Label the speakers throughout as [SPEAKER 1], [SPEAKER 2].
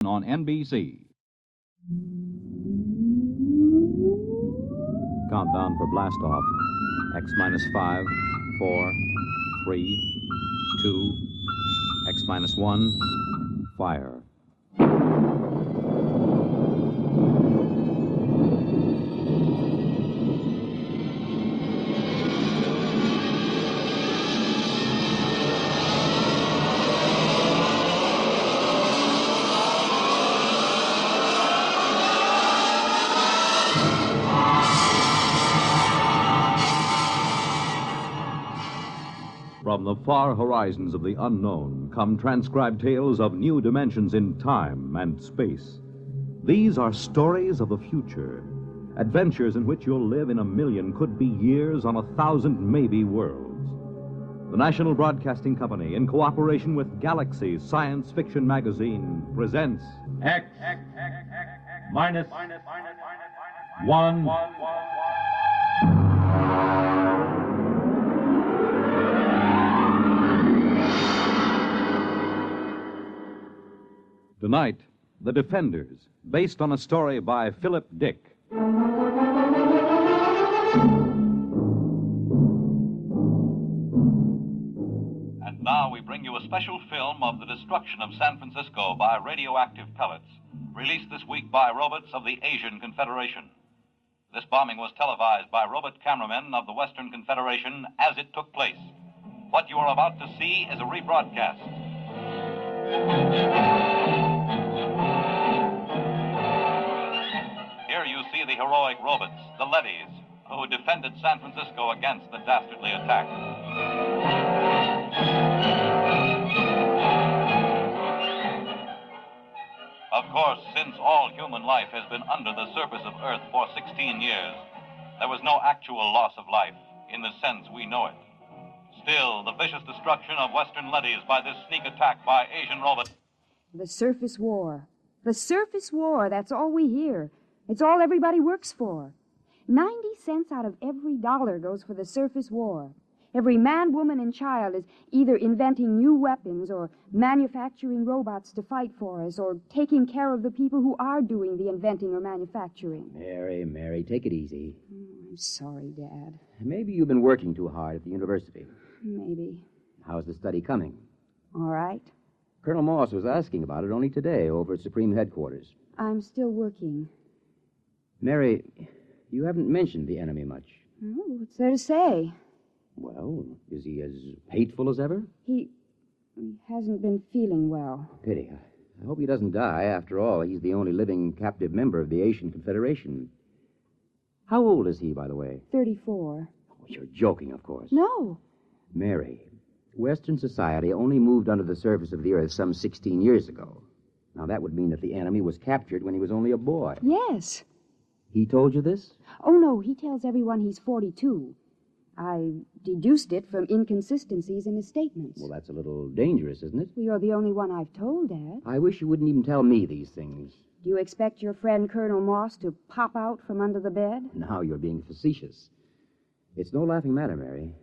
[SPEAKER 1] on NBC. Countdown for blastoff. X minus 5, 4, 3, 2, X minus 1, fire. From the far horizons of the unknown come transcribed tales of new dimensions in time and space. These are stories of the future, adventures in which you'll live in a million, could be years, on 1,000 maybe worlds. The National Broadcasting Company, in cooperation with Galaxy Science Fiction Magazine, presents
[SPEAKER 2] X minus 1.
[SPEAKER 1] Tonight, The Defenders, based on a story by Philip Dick.
[SPEAKER 3] And now we bring you a special film of the destruction of San Francisco by radioactive pellets, released this week by robots of the Asian Confederation. This bombing was televised by robot cameramen of the Western Confederation as it took place. What you are about to see is a rebroadcast. Here you see the heroic robots, the Leadys, who defended San Francisco against the dastardly attack. Of course, since all human life has been under the surface of Earth for 16 years, there was no actual loss of life in the sense we know it. Still, the vicious destruction of Western Leadys by this sneak attack by Asian robots.
[SPEAKER 4] The surface war. The surface war, that's all we hear. It's all everybody works for. 90 cents out of every dollar goes for the surface war. Every man, woman, and child is either inventing new weapons or manufacturing robots to fight for us or taking care of the people who are doing the inventing or manufacturing.
[SPEAKER 5] Mary, take it easy.
[SPEAKER 4] I'm sorry, Dad.
[SPEAKER 5] Maybe you've been working too hard at the university.
[SPEAKER 4] Maybe.
[SPEAKER 5] How's the study coming?
[SPEAKER 4] All right.
[SPEAKER 5] Colonel Moss was asking about it only today over at Supreme Headquarters.
[SPEAKER 4] I'm still working.
[SPEAKER 5] Mary, you haven't mentioned the enemy much.
[SPEAKER 4] Oh, what's there to say?
[SPEAKER 5] Well, is he as hateful as ever?
[SPEAKER 4] He hasn't been feeling well.
[SPEAKER 5] Pity. I hope he doesn't die. After all, he's the only living captive member of the Asian Confederation. How old is he, by the way?
[SPEAKER 4] 34.
[SPEAKER 5] Oh, you're joking, of course.
[SPEAKER 4] No.
[SPEAKER 5] Mary, Western society only moved under the surface of the Earth some 16 years ago. Now, that would mean that the enemy was captured when he was only a boy.
[SPEAKER 4] Yes.
[SPEAKER 5] He told you this?
[SPEAKER 4] Oh, no, he tells everyone he's 42. I deduced it from inconsistencies in his statements.
[SPEAKER 5] Well, that's a little dangerous, isn't it?
[SPEAKER 4] Well, you're the only one I've told, Dad.
[SPEAKER 5] I wish you wouldn't even tell me these things.
[SPEAKER 4] Do you expect your friend Colonel Moss to pop out from under the bed?
[SPEAKER 5] Now you're being facetious. It's no laughing matter, Mary.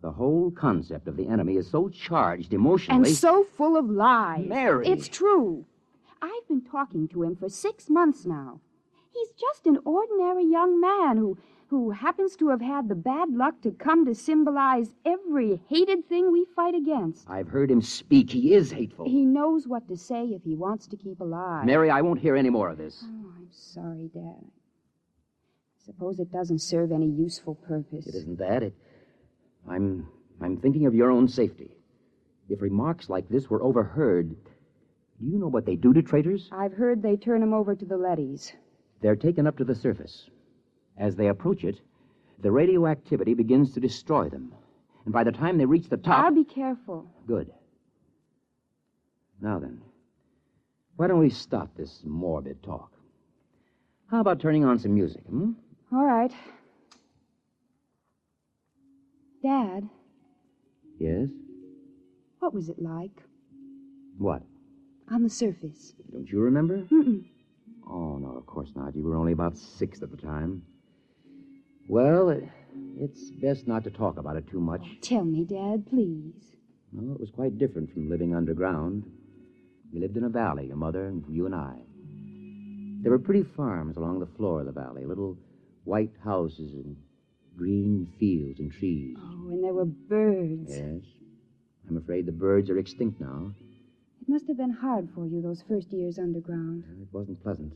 [SPEAKER 5] The whole concept of the enemy is so charged emotionally.
[SPEAKER 4] And so full of lies.
[SPEAKER 5] Mary!
[SPEAKER 4] It's true. I've been talking to him for 6 months now. He's just an ordinary young man who happens to have had the bad luck to come to symbolize every hated thing we fight against.
[SPEAKER 5] I've heard him speak. He is hateful.
[SPEAKER 4] He knows what to say if he wants to keep alive.
[SPEAKER 5] Mary, I won't hear any more of this.
[SPEAKER 4] Oh, I'm sorry, Dad. I suppose it doesn't serve any useful purpose.
[SPEAKER 5] It isn't that. I'm thinking of your own safety. If remarks like this were overheard, do you know what they do to traitors?
[SPEAKER 4] I've heard they turn them over to the leadys.
[SPEAKER 5] They're taken up to the surface. As they approach it, the radioactivity begins to destroy them. And by the time they reach the top...
[SPEAKER 4] I'll be careful.
[SPEAKER 5] Good. Now then, why don't we stop this morbid talk? How about turning on some music, hmm?
[SPEAKER 4] All right. Dad,
[SPEAKER 5] Yes?
[SPEAKER 4] what was it like
[SPEAKER 5] What?
[SPEAKER 4] on the surface?
[SPEAKER 5] Don't you remember?
[SPEAKER 4] Mm-mm.
[SPEAKER 5] Oh, no, of course not. You were only about 6 at the time. Well, it's best not to talk about it too much.
[SPEAKER 4] Tell me, Dad, please.
[SPEAKER 5] Well, it was quite different from living underground. We lived in a valley, your mother and you and I. There were pretty farms along the floor of the valley, little white houses and green fields and trees.
[SPEAKER 4] Oh, and there were birds.
[SPEAKER 5] Yes. I'm afraid the birds are extinct now.
[SPEAKER 4] It must have been hard for you those first years underground.
[SPEAKER 5] It wasn't pleasant.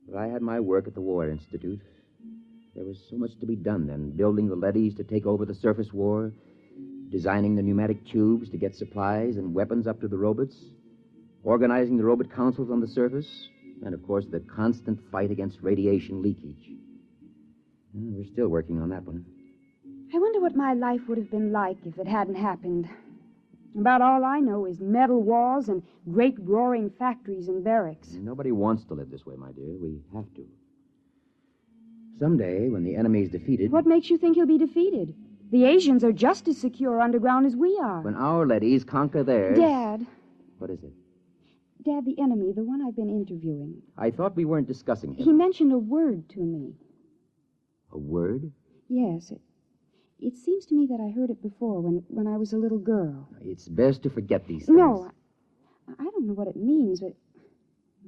[SPEAKER 5] But I had my work at the War Institute. There was so much to be done then, building the leadys to take over the surface war, designing the pneumatic tubes to get supplies and weapons up to the robots, organizing the robot councils on the surface, and, of course, the constant fight against radiation leakage. We're still working on that one.
[SPEAKER 4] I wonder what my life would have been like if it hadn't happened. About all I know is metal walls and great roaring factories and barracks.
[SPEAKER 5] Nobody wants to live this way, my dear. We have to. Someday, when the enemy's defeated...
[SPEAKER 4] What makes you think he'll be defeated? The Asians are just as secure underground as we are.
[SPEAKER 5] When our leadys conquer theirs...
[SPEAKER 4] Dad.
[SPEAKER 5] What is it?
[SPEAKER 4] Dad, the enemy, the one I've been interviewing.
[SPEAKER 5] I thought we weren't discussing him.
[SPEAKER 4] He mentioned a word to me.
[SPEAKER 5] A word?
[SPEAKER 4] Yes. It seems to me that I heard it before when I was a little girl.
[SPEAKER 5] It's best to forget these things.
[SPEAKER 4] No, I don't know what it means, but it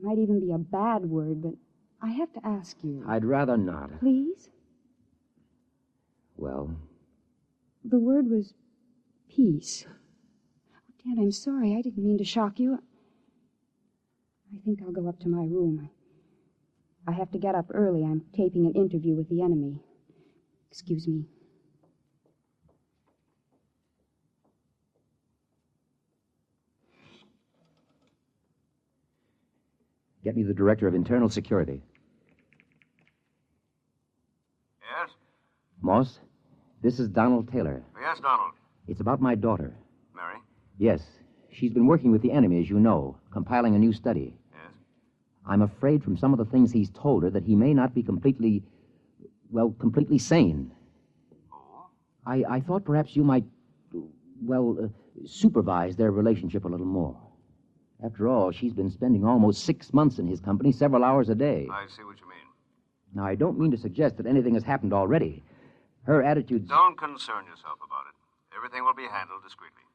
[SPEAKER 4] might even be a bad word, but I have to ask you.
[SPEAKER 5] I'd rather not.
[SPEAKER 4] Please?
[SPEAKER 5] Well?
[SPEAKER 4] The word was peace. Oh, Dad, I'm sorry. I didn't mean to shock you. I think I'll go up to my room. I have to get up early. I'm taping an interview with the enemy. Excuse me.
[SPEAKER 5] Get me the Director of Internal Security.
[SPEAKER 6] Yes?
[SPEAKER 5] Moss, this is Donald Taylor.
[SPEAKER 6] Yes, Donald.
[SPEAKER 5] It's about my daughter.
[SPEAKER 6] Mary?
[SPEAKER 5] Yes. She's been working with the enemy, as you know, compiling a new study.
[SPEAKER 6] Yes?
[SPEAKER 5] I'm afraid from some of the things he's told her that he may not be completely sane.
[SPEAKER 6] Oh?
[SPEAKER 5] I thought perhaps you might, supervise their relationship a little more. After all, she's been spending almost 6 months in his company, several hours a day.
[SPEAKER 6] I see what you mean.
[SPEAKER 5] Now, I don't mean to suggest that anything has happened already. Her attitude's...
[SPEAKER 6] Don't concern yourself about it. Everything will be handled discreetly.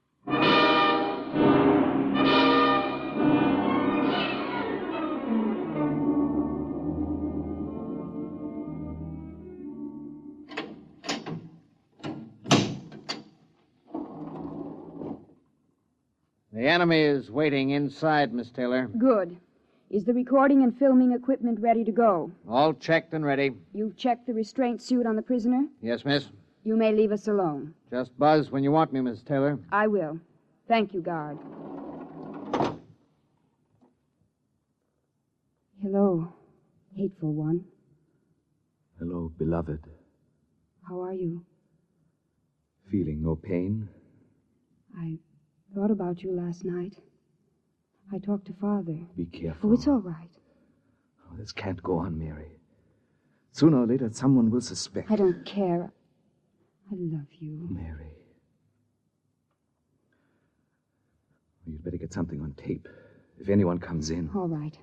[SPEAKER 7] The enemy is waiting inside, Miss Taylor.
[SPEAKER 4] Good. Is the recording and filming equipment ready to go?
[SPEAKER 7] All checked and ready.
[SPEAKER 4] You've checked the restraint suit on the prisoner?
[SPEAKER 7] Yes, miss.
[SPEAKER 4] You may leave us alone.
[SPEAKER 7] Just buzz when you want me, Miss Taylor.
[SPEAKER 4] I will. Thank you, guard. Hello, hateful one.
[SPEAKER 8] Hello, beloved.
[SPEAKER 4] How are you?
[SPEAKER 8] Feeling no pain?
[SPEAKER 4] I thought about you last night. I talked to Father.
[SPEAKER 8] Be careful.
[SPEAKER 4] Oh, it's all right.
[SPEAKER 8] Oh, this can't go on, Mary. Sooner or later, someone will suspect.
[SPEAKER 4] I don't care. I love you.
[SPEAKER 8] Mary. You'd better get something on tape. If anyone comes in.
[SPEAKER 4] All right.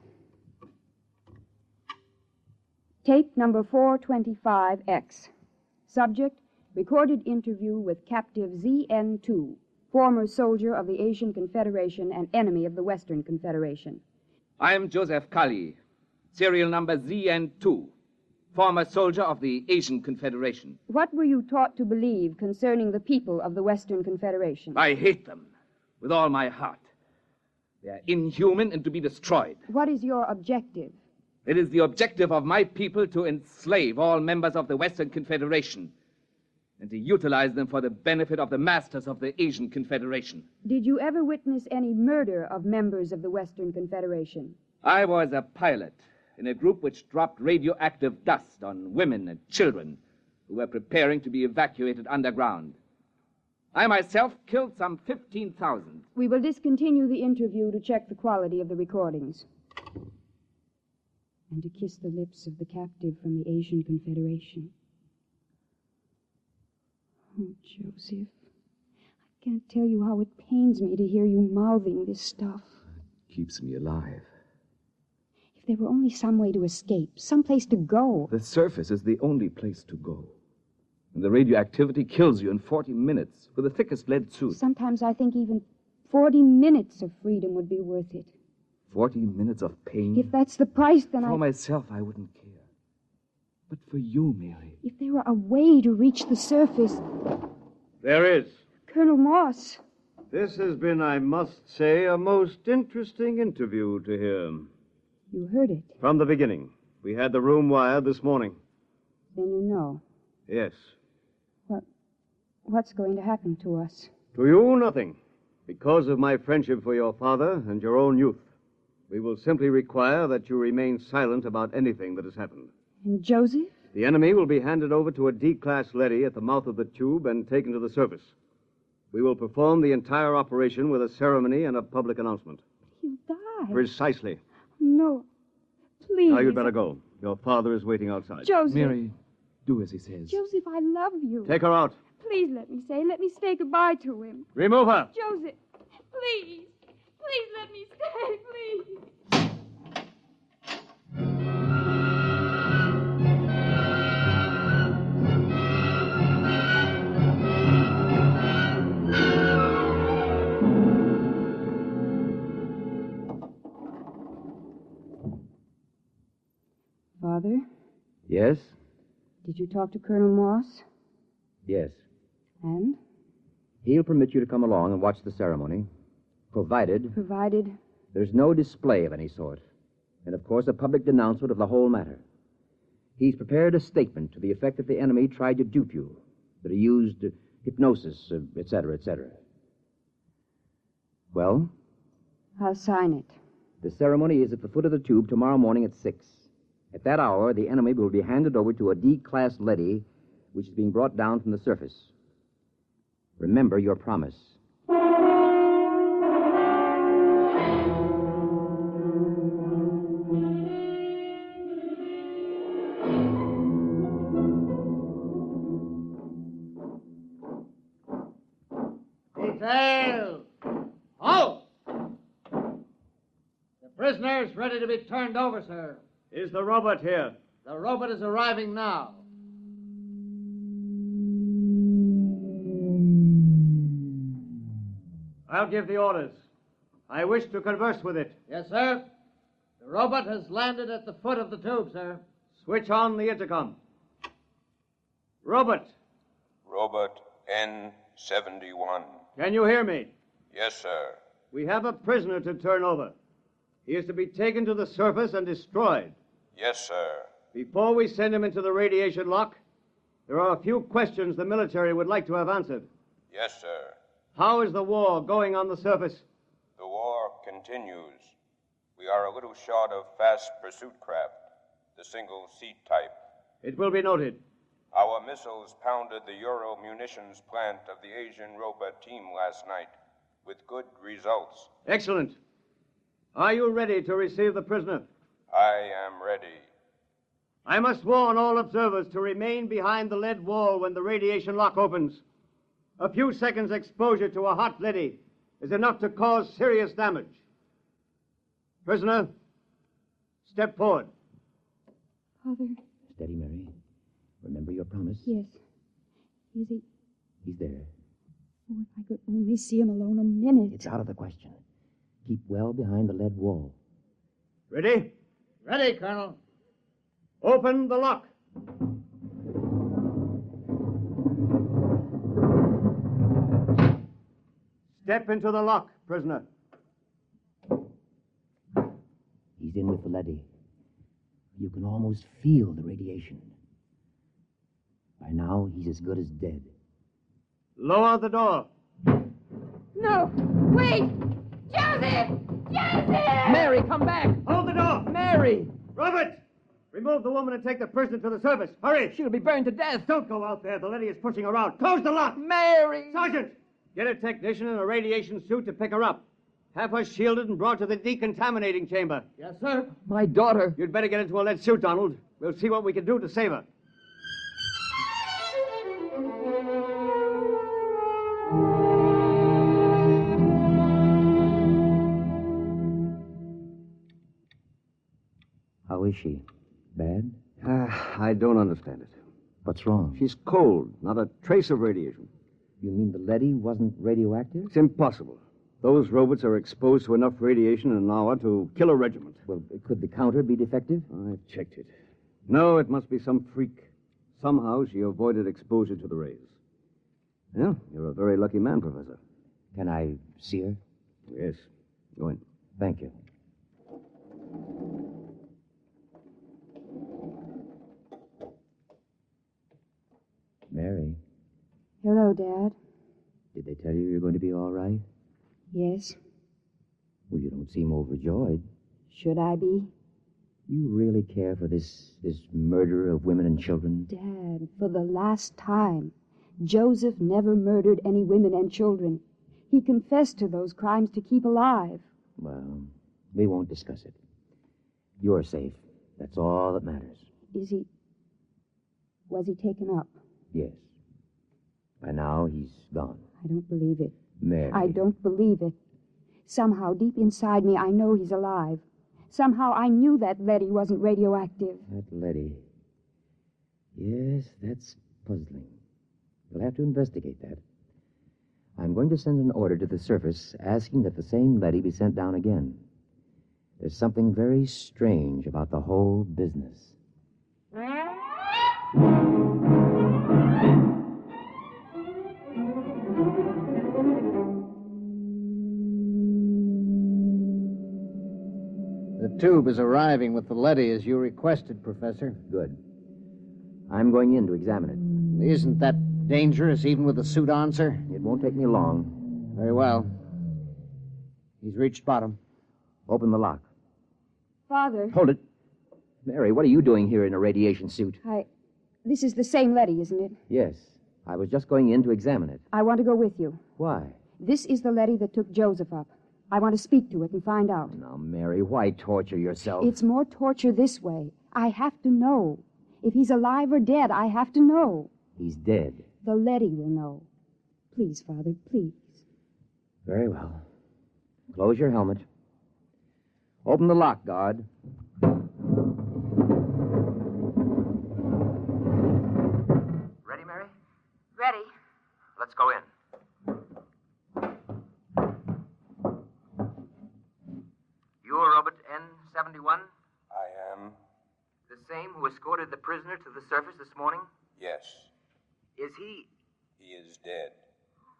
[SPEAKER 4] Tape number 425X. Subject, recorded interview with captive ZN2, former soldier of the Asian Confederation and enemy of the Western Confederation.
[SPEAKER 9] I'm Joseph Kali, serial number ZN2, former soldier of the Asian Confederation.
[SPEAKER 4] What were you taught to believe concerning the people of the Western Confederation?
[SPEAKER 9] I hate them with all my heart. They are inhuman and to be destroyed.
[SPEAKER 4] What is your objective?
[SPEAKER 9] It is the objective of my people to enslave all members of the Western Confederation and to utilize them for the benefit of the masters of the Asian Confederation.
[SPEAKER 4] Did you ever witness any murder of members of the Western Confederation?
[SPEAKER 9] I was a pilot in a group which dropped radioactive dust on women and children who were preparing to be evacuated underground. I myself killed some 15,000.
[SPEAKER 4] We will discontinue the interview to check the quality of the recordings. And to kiss the lips of the captive from the Asian Confederation. Oh, Joseph, I can't tell you how it pains me to hear you mouthing this stuff.
[SPEAKER 8] It keeps me alive.
[SPEAKER 4] If there were only some way to escape, some place to go.
[SPEAKER 8] The surface is the only place to go. And the radioactivity kills you in 40 minutes with the thickest lead suit.
[SPEAKER 4] Sometimes I think even 40 minutes of freedom would be worth it.
[SPEAKER 8] 40 minutes of pain?
[SPEAKER 4] If that's the price, then
[SPEAKER 8] For myself, I wouldn't care. But for you, Mary.
[SPEAKER 4] If there were a way to reach the surface...
[SPEAKER 10] There is.
[SPEAKER 4] Colonel Moss.
[SPEAKER 10] This has been, I must say, a most interesting interview to hear.
[SPEAKER 4] You heard it.
[SPEAKER 10] From the beginning. We had the room wired this morning.
[SPEAKER 4] Then you know.
[SPEAKER 10] Yes.
[SPEAKER 4] What's going to happen to us?
[SPEAKER 10] To you, nothing. Because of my friendship for your father and your own youth. We will simply require that you remain silent about anything that has happened.
[SPEAKER 4] And Joseph?
[SPEAKER 10] The enemy will be handed over to a D-class leady at the mouth of the tube and taken to the surface. We will perform the entire operation with a ceremony and a public announcement.
[SPEAKER 4] He'll die.
[SPEAKER 10] Precisely.
[SPEAKER 4] No. Please.
[SPEAKER 10] Now you'd better go. Your father is waiting outside.
[SPEAKER 4] Joseph.
[SPEAKER 8] Mary, do as he says.
[SPEAKER 4] Joseph, I love you.
[SPEAKER 10] Take her out.
[SPEAKER 4] Please let me say goodbye to him.
[SPEAKER 10] Remove her.
[SPEAKER 4] Joseph, please. Please let me stay, please. Father,
[SPEAKER 5] Yes?
[SPEAKER 4] did you talk to Colonel Moss?
[SPEAKER 5] Yes.
[SPEAKER 4] And?
[SPEAKER 5] He'll permit you to come along and watch the ceremony, provided
[SPEAKER 4] Provided?
[SPEAKER 5] there's no display of any sort, and of course a public denouncement of the whole matter. He's prepared a statement to the effect that the enemy tried to dupe you, that he used hypnosis, etc., etc. Well,
[SPEAKER 4] I'll sign it.
[SPEAKER 5] the ceremony is at the foot of the tube tomorrow morning at 6. At that hour, the enemy will be handed over to a D-class leady, which is being brought down from the surface. Remember your promise.
[SPEAKER 7] Details! Halt! The prisoner is ready to be turned over, sir.
[SPEAKER 10] Is the robot here?
[SPEAKER 7] The robot is arriving now.
[SPEAKER 10] I'll give the orders. I wish to converse with it.
[SPEAKER 7] Yes, sir. The robot has landed at the foot of the tube, sir.
[SPEAKER 10] Switch on the intercom. Robot,
[SPEAKER 11] Robot N71.
[SPEAKER 10] can you hear me?
[SPEAKER 11] Yes, sir.
[SPEAKER 10] We have a prisoner to turn over. He is to be taken to the surface and destroyed.
[SPEAKER 11] Yes, sir.
[SPEAKER 10] Before we send him into the radiation lock, there are a few questions the military would like to have answered.
[SPEAKER 11] Yes, sir.
[SPEAKER 10] How is the war going on the surface?
[SPEAKER 11] The war continues. We are a little short of fast pursuit craft, the single-seat type.
[SPEAKER 10] It will be noted.
[SPEAKER 11] Our missiles pounded the Euro munitions plant of the Asian robot team last night with good results.
[SPEAKER 10] Excellent. Are you ready to receive the prisoner?
[SPEAKER 11] I am ready.
[SPEAKER 10] I must warn all observers to remain behind the lead wall when the radiation lock opens. A few seconds' exposure to a hot leady is enough to cause serious damage. Prisoner, step forward.
[SPEAKER 4] Father.
[SPEAKER 5] Steady, Mary. Remember your promise?
[SPEAKER 4] Yes. Is he?
[SPEAKER 5] He's there.
[SPEAKER 4] Oh, if I could only see him alone a minute.
[SPEAKER 5] It's out of the question. Keep well behind the lead wall.
[SPEAKER 10] Ready?
[SPEAKER 7] Ready, Colonel.
[SPEAKER 10] Open the lock. Step into the lock, prisoner.
[SPEAKER 5] He's in with the leady. You can almost feel the radiation. By now, he's as good as dead.
[SPEAKER 10] Lower the door.
[SPEAKER 4] No! Wait! Joseph! Joseph!
[SPEAKER 7] Mary, come back!
[SPEAKER 10] Hold the door!
[SPEAKER 7] Mary!
[SPEAKER 10] Robert! Remove the woman and take the prisoner to the surface. Hurry!
[SPEAKER 7] She'll be burned to death.
[SPEAKER 10] Don't go out there. The lady is pushing her out. Close the lock!
[SPEAKER 7] Mary!
[SPEAKER 10] Sergeant! Get a technician in a radiation suit to pick her up. Have her shielded and brought to the decontaminating chamber.
[SPEAKER 7] Yes, sir. My daughter.
[SPEAKER 10] You'd better get into a lead suit, Donald. We'll see what we can do to save her.
[SPEAKER 5] How is she? Bad?
[SPEAKER 10] I don't understand it.
[SPEAKER 5] What's wrong?
[SPEAKER 10] She's cold. Not a trace of radiation.
[SPEAKER 5] You mean the leady wasn't radioactive?
[SPEAKER 10] It's impossible. Those robots are exposed to enough radiation in an hour to kill a regiment.
[SPEAKER 5] Well, could the counter be defective?
[SPEAKER 10] I've checked it. No, it must be some freak. Somehow she avoided exposure to the rays. Yeah, you're a very lucky man, Professor.
[SPEAKER 5] Can I see her?
[SPEAKER 10] Yes. Go in.
[SPEAKER 5] Thank you. Mary,
[SPEAKER 4] Hello, Dad.
[SPEAKER 5] did they tell you you're going to be all right?
[SPEAKER 4] Yes.
[SPEAKER 5] Well, you don't seem overjoyed.
[SPEAKER 4] Should I be?
[SPEAKER 5] You really care for this murder of women and children?
[SPEAKER 4] Dad, for the last time, Joseph never murdered any women and children. He confessed to those crimes to keep alive.
[SPEAKER 5] Well, we won't discuss it. You're safe. That's all that matters.
[SPEAKER 4] Was he taken up?
[SPEAKER 5] Yes. By now, he's gone.
[SPEAKER 4] I don't believe it.
[SPEAKER 5] Mary.
[SPEAKER 4] I don't believe it. Somehow, deep inside me, I know he's alive. Somehow, I knew that leady wasn't radioactive.
[SPEAKER 5] That leady. Yes, that's puzzling. We'll have to investigate that. I'm going to send an order to the surface asking that the same leady be sent down again. There's something very strange about the whole business.
[SPEAKER 7] The tube is arriving with the leady as you requested, Professor.
[SPEAKER 5] Good. I'm going in to examine it.
[SPEAKER 7] Isn't that dangerous, even with the suit on, sir?
[SPEAKER 5] It won't take me long.
[SPEAKER 7] Very well. He's reached bottom.
[SPEAKER 5] Open the lock.
[SPEAKER 4] Father.
[SPEAKER 5] Hold it. Mary, what are you doing here in a radiation suit?
[SPEAKER 4] This is the same leady, isn't it?
[SPEAKER 5] Yes. I was just going in to examine it.
[SPEAKER 4] I want to go with you.
[SPEAKER 5] Why?
[SPEAKER 4] This is the leady that took Joseph up. I want to speak to it and find out.
[SPEAKER 5] Now, Mary, why torture yourself?
[SPEAKER 4] It's more torture this way. I have to know. If he's alive or dead, I have to know.
[SPEAKER 5] He's dead.
[SPEAKER 4] The leady will know. Please, Father, please.
[SPEAKER 5] Very well. Close your helmet. Open the lock, guard. Ready, Mary?
[SPEAKER 4] Ready.
[SPEAKER 5] Let's go in. You're Robert N-71?
[SPEAKER 11] I am.
[SPEAKER 5] The same who escorted the prisoner to the surface this morning?
[SPEAKER 11] Yes.
[SPEAKER 5] Is he...
[SPEAKER 11] He is dead.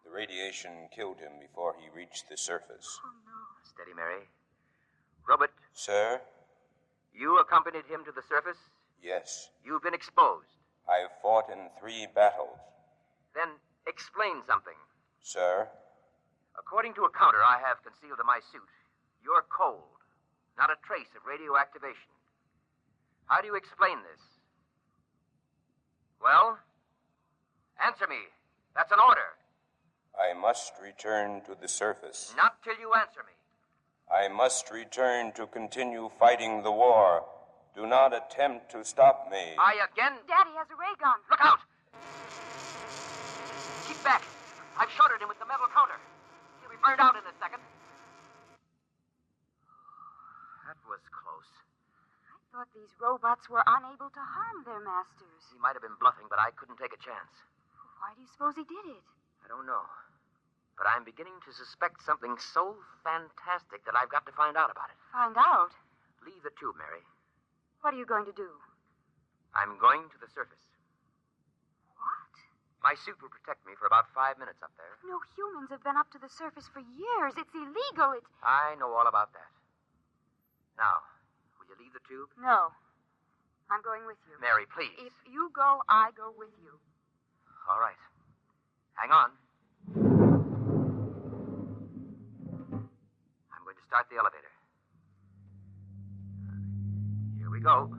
[SPEAKER 11] The radiation killed him before he reached the surface.
[SPEAKER 5] Oh, no. Steady, Mary. Robert.
[SPEAKER 11] Sir?
[SPEAKER 5] You accompanied him to the surface?
[SPEAKER 11] Yes.
[SPEAKER 5] You've been exposed.
[SPEAKER 11] I've fought in 3 battles.
[SPEAKER 5] Then explain something.
[SPEAKER 11] Sir?
[SPEAKER 5] According to a counter I have concealed in my suit, you're cold. Not a trace of radioactivation. How do you explain this? Well? Answer me. That's an order.
[SPEAKER 11] I must return to the surface.
[SPEAKER 5] Not till you answer me.
[SPEAKER 11] I must return to continue fighting the war. Do not attempt to stop me.
[SPEAKER 4] Daddy has a ray gun.
[SPEAKER 5] Look out! Keep back. I've shorted him with the metal counter. He'll be burned out in a second. That was close.
[SPEAKER 4] I thought these robots were unable to harm their masters.
[SPEAKER 5] He might have been bluffing, but I couldn't take a chance.
[SPEAKER 4] Why do you suppose he did it?
[SPEAKER 5] I don't know. But I'm beginning to suspect something so fantastic that I've got to find out about it.
[SPEAKER 4] Find out?
[SPEAKER 5] Leave the tube, Mary.
[SPEAKER 4] What are you going to do?
[SPEAKER 5] I'm going to the surface.
[SPEAKER 4] What?
[SPEAKER 5] My suit will protect me for about 5 minutes up there.
[SPEAKER 4] No humans have been up to the surface for years. It's illegal.
[SPEAKER 5] I know all about that. Now, will you leave the tube?
[SPEAKER 4] No. I'm going with you.
[SPEAKER 5] Mary, please.
[SPEAKER 4] If you go, I go with you.
[SPEAKER 5] All right. Hang on. I'm going to start the elevator. Here we go.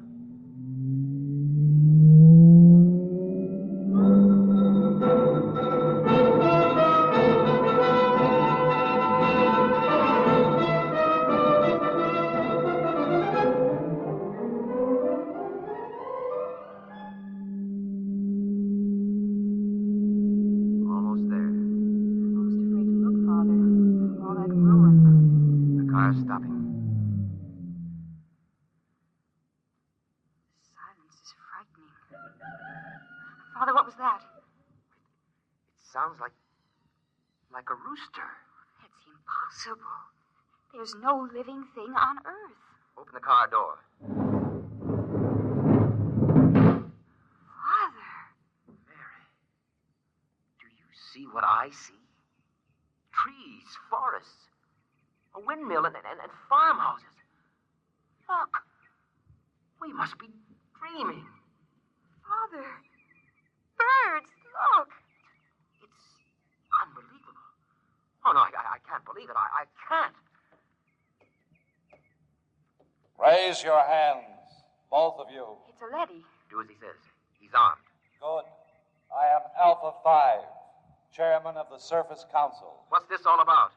[SPEAKER 4] Father, what was that?
[SPEAKER 5] Sounds like a rooster.
[SPEAKER 4] That's impossible. There's no living thing on Earth.
[SPEAKER 5] Open the car door.
[SPEAKER 4] Father.
[SPEAKER 5] Mary, do you see what I see? Trees, forests, a windmill, and farmhouses. Look, we must be dreaming.
[SPEAKER 4] Father. Birds, look.
[SPEAKER 5] It's unbelievable. Oh, no, I can't believe it. I can't.
[SPEAKER 3] Raise your hands, both of you.
[SPEAKER 4] It's a leady.
[SPEAKER 5] Do as he says. He's armed.
[SPEAKER 3] Good. I am Alpha 5, chairman of the Surface Council.
[SPEAKER 5] What's this all about?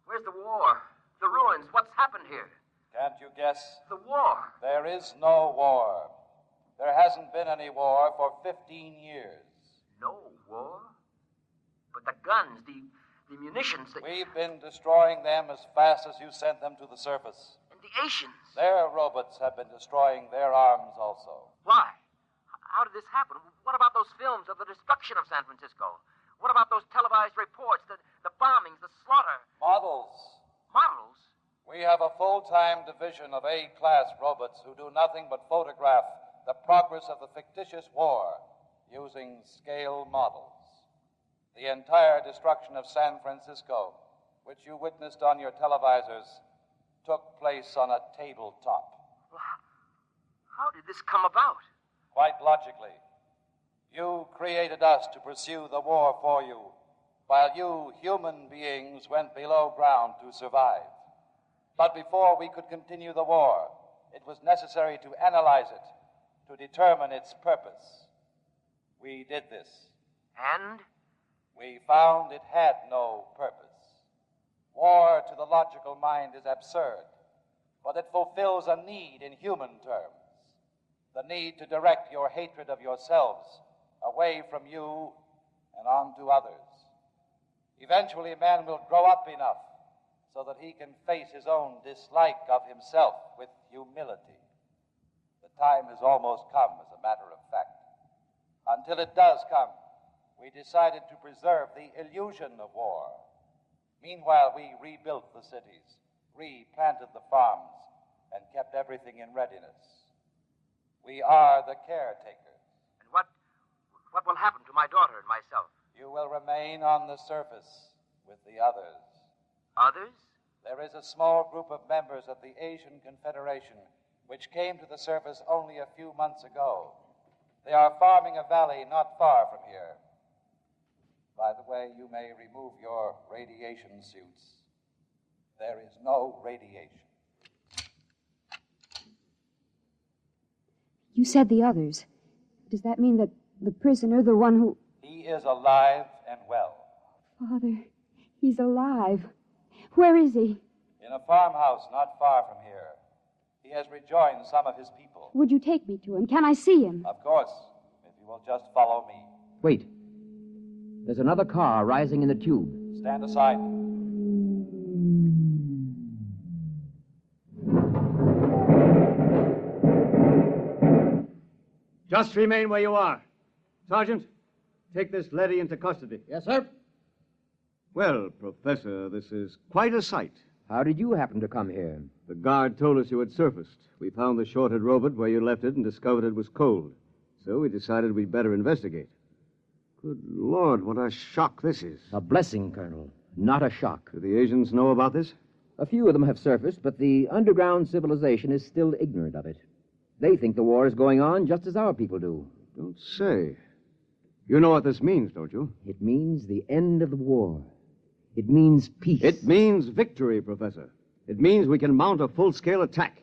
[SPEAKER 5] Where's the war? The ruins? What's happened here?
[SPEAKER 3] Can't you guess?
[SPEAKER 5] The war.
[SPEAKER 3] There is no war. There hasn't been any war for 15 years.
[SPEAKER 5] No war? But the guns, the munitions,
[SPEAKER 3] We've been destroying them as fast as you sent them to the surface.
[SPEAKER 5] And the Asians.
[SPEAKER 3] Their robots have been destroying their arms also.
[SPEAKER 5] Why? How did this happen? What about those films of the destruction of San Francisco? What about those televised reports, the bombings, the slaughter?
[SPEAKER 3] Models.
[SPEAKER 5] Models?
[SPEAKER 3] We have a full-time division of A-class robots who do nothing but photograph the progress of the fictitious war using scale models. The entire destruction of San Francisco, which you witnessed on your televisors, took place on a tabletop.
[SPEAKER 5] Well, how did this come about?
[SPEAKER 3] Quite logically. You created us to pursue the war for you, while you, human beings, went below ground to survive. But before we could continue the war, it was necessary to analyze it, to determine its purpose. We did this.
[SPEAKER 5] And?
[SPEAKER 3] We found it had no purpose. War, to the logical mind, is absurd, but it fulfills a need in human terms. The need to direct your hatred of yourselves away from you and onto others. Eventually, man will grow up enough so that he can face his own dislike of himself with humility. The time has almost come, as a matter of fact. Until it does come, we decided to preserve the illusion of war. Meanwhile, we rebuilt the cities, replanted the farms, and kept everything in readiness. We are the caretakers.
[SPEAKER 5] And what will happen to my daughter and myself?
[SPEAKER 3] You will remain on the surface with the others.
[SPEAKER 5] Others?
[SPEAKER 3] There is a small group of members of the Asian Confederation which came to the surface only a few months ago. They are farming a valley not far from here. By the way, you may remove your radiation suits. There is no radiation.
[SPEAKER 4] You said the others. Does that mean that the prisoner, the one who...
[SPEAKER 3] He is alive and well.
[SPEAKER 4] Father, he's alive. Where is he?
[SPEAKER 3] In a farmhouse not far from here. He has rejoined some of his people.
[SPEAKER 4] Would you take me to him? Can I see him?
[SPEAKER 3] Of course, if you will just follow me.
[SPEAKER 5] Wait. There's another car rising in the tube.
[SPEAKER 3] Stand aside.
[SPEAKER 10] Just remain where you are. Sergeant, take this leady into custody.
[SPEAKER 7] Yes, sir.
[SPEAKER 10] Well, Professor, this is quite a sight.
[SPEAKER 5] How did you happen to come here?
[SPEAKER 10] The guard told us you had surfaced. We found the shorted robot where you left it and discovered it was cold. So we decided we'd better investigate. Good Lord, what a shock this is.
[SPEAKER 5] A blessing, Colonel, not a shock.
[SPEAKER 10] Do the Asians know about this?
[SPEAKER 5] A few of them have surfaced, but the underground civilization is still ignorant of it. They think the war is going on just as our people do.
[SPEAKER 10] Don't say. You know what this means, don't you?
[SPEAKER 5] It means the end of the war. It means peace.
[SPEAKER 10] It means victory, Professor. It means we can mount a full-scale attack.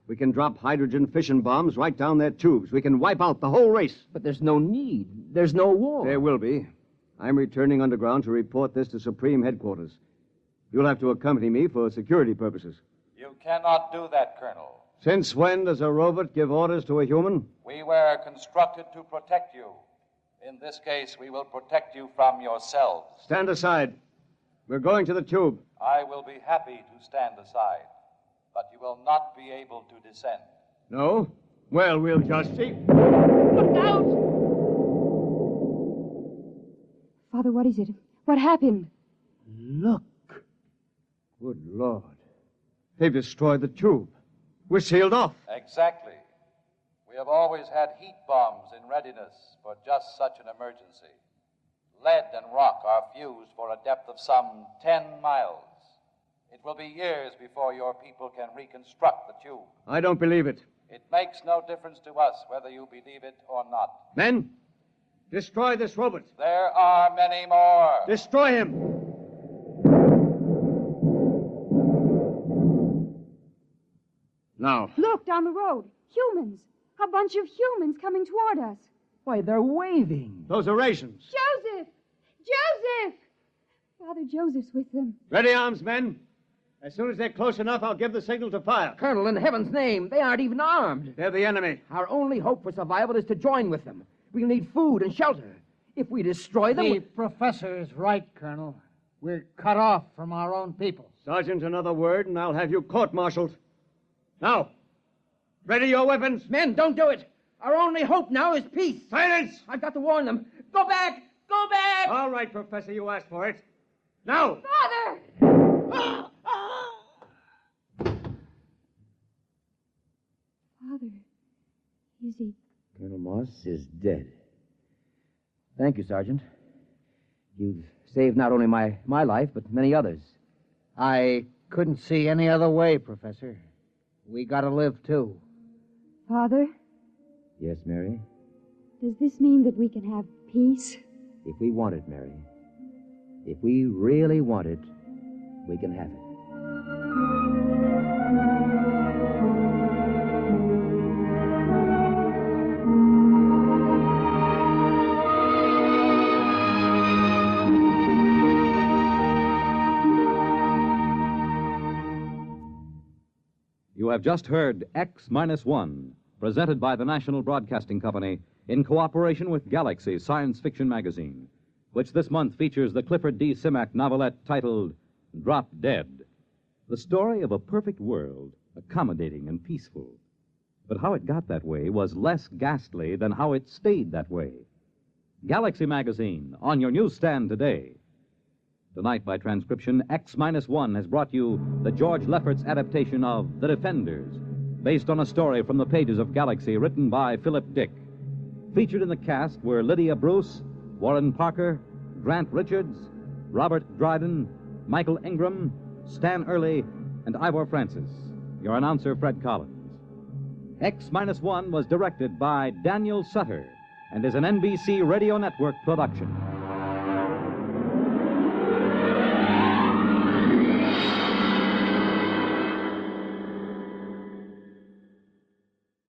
[SPEAKER 10] We can drop hydrogen fission bombs right down their tubes. We can wipe out the whole race.
[SPEAKER 5] But there's no need. There's no war.
[SPEAKER 10] There will be. I'm returning underground to report this to Supreme Headquarters. You'll have to accompany me for security purposes.
[SPEAKER 3] You cannot do that, Colonel.
[SPEAKER 10] Since when does a robot give orders to a human?
[SPEAKER 3] We were constructed to protect you. In this case, we will protect you from yourselves.
[SPEAKER 10] Stand aside. We're going to the tube.
[SPEAKER 3] I will be happy to stand aside, but you will not be able to descend.
[SPEAKER 10] No? Well, we'll just see.
[SPEAKER 4] Look out! Father, what is it? What happened?
[SPEAKER 10] Look. Good Lord. They've destroyed the tube. We're sealed off.
[SPEAKER 12] Exactly. We have always had heat bombs in readiness for just such an emergency. Lead and rock are fused for a depth of some 10 miles. It will be years before your people can reconstruct the tube.
[SPEAKER 10] I don't believe it.
[SPEAKER 12] It makes no difference to us whether you believe it or not.
[SPEAKER 10] Men, destroy this robot.
[SPEAKER 12] There are many more.
[SPEAKER 10] Destroy him. Now.
[SPEAKER 4] Look, down the road. Humans. A bunch of humans coming toward us.
[SPEAKER 8] Why, they're waving.
[SPEAKER 10] Those are rations.
[SPEAKER 4] Joseph! Joseph! Father Joseph's with them.
[SPEAKER 10] Ready arms, men. As soon as they're close enough, I'll give the signal to fire.
[SPEAKER 5] Colonel, in heaven's name, they aren't even armed.
[SPEAKER 10] They're the enemy.
[SPEAKER 5] Our only hope for survival is to join with them. We'll need food and shelter. If we destroy them...
[SPEAKER 7] The professor is right, Colonel. We're cut off from our own people.
[SPEAKER 10] Sergeant, another word, and I'll have you court-martialed. Now, ready your weapons.
[SPEAKER 5] Men, don't do it. Our only hope now is peace.
[SPEAKER 10] Silence!
[SPEAKER 5] I've got to warn them. Go back! Go back!
[SPEAKER 10] All right, Professor, you asked for it. Now!
[SPEAKER 4] Father! Father, is he...
[SPEAKER 5] Colonel Moss is dead. Thank you, Sergeant. You've saved not only my life, but many others.
[SPEAKER 7] I couldn't see any other way, Professor. We gotta live, too.
[SPEAKER 4] Father,
[SPEAKER 5] Yes, Mary?
[SPEAKER 4] does this mean that we can have peace?
[SPEAKER 5] If we want it, Mary. If we really want it, we can have it.
[SPEAKER 1] You have just heard X-1, presented by the National Broadcasting Company in cooperation with Galaxy Science Fiction Magazine, which this month features the Clifford D. Simak novelette titled Drop Dead, the story of a perfect world, accommodating and peaceful. But how it got that way was less ghastly than how it stayed that way. Galaxy Magazine, on your newsstand today. Tonight, by transcription, X-1 has brought you the George Lefferts adaptation of The Defenders, based on a story from the pages of Galaxy written by Philip Dick. Featured in the cast were Lydia Bruce, Warren Parker, Grant Richards, Robert Dryden, Michael Ingram, Stan Early, and Ivor Francis. Your announcer, Fred Collins. X-1 was directed by Daniel Sutter and is an NBC Radio Network production.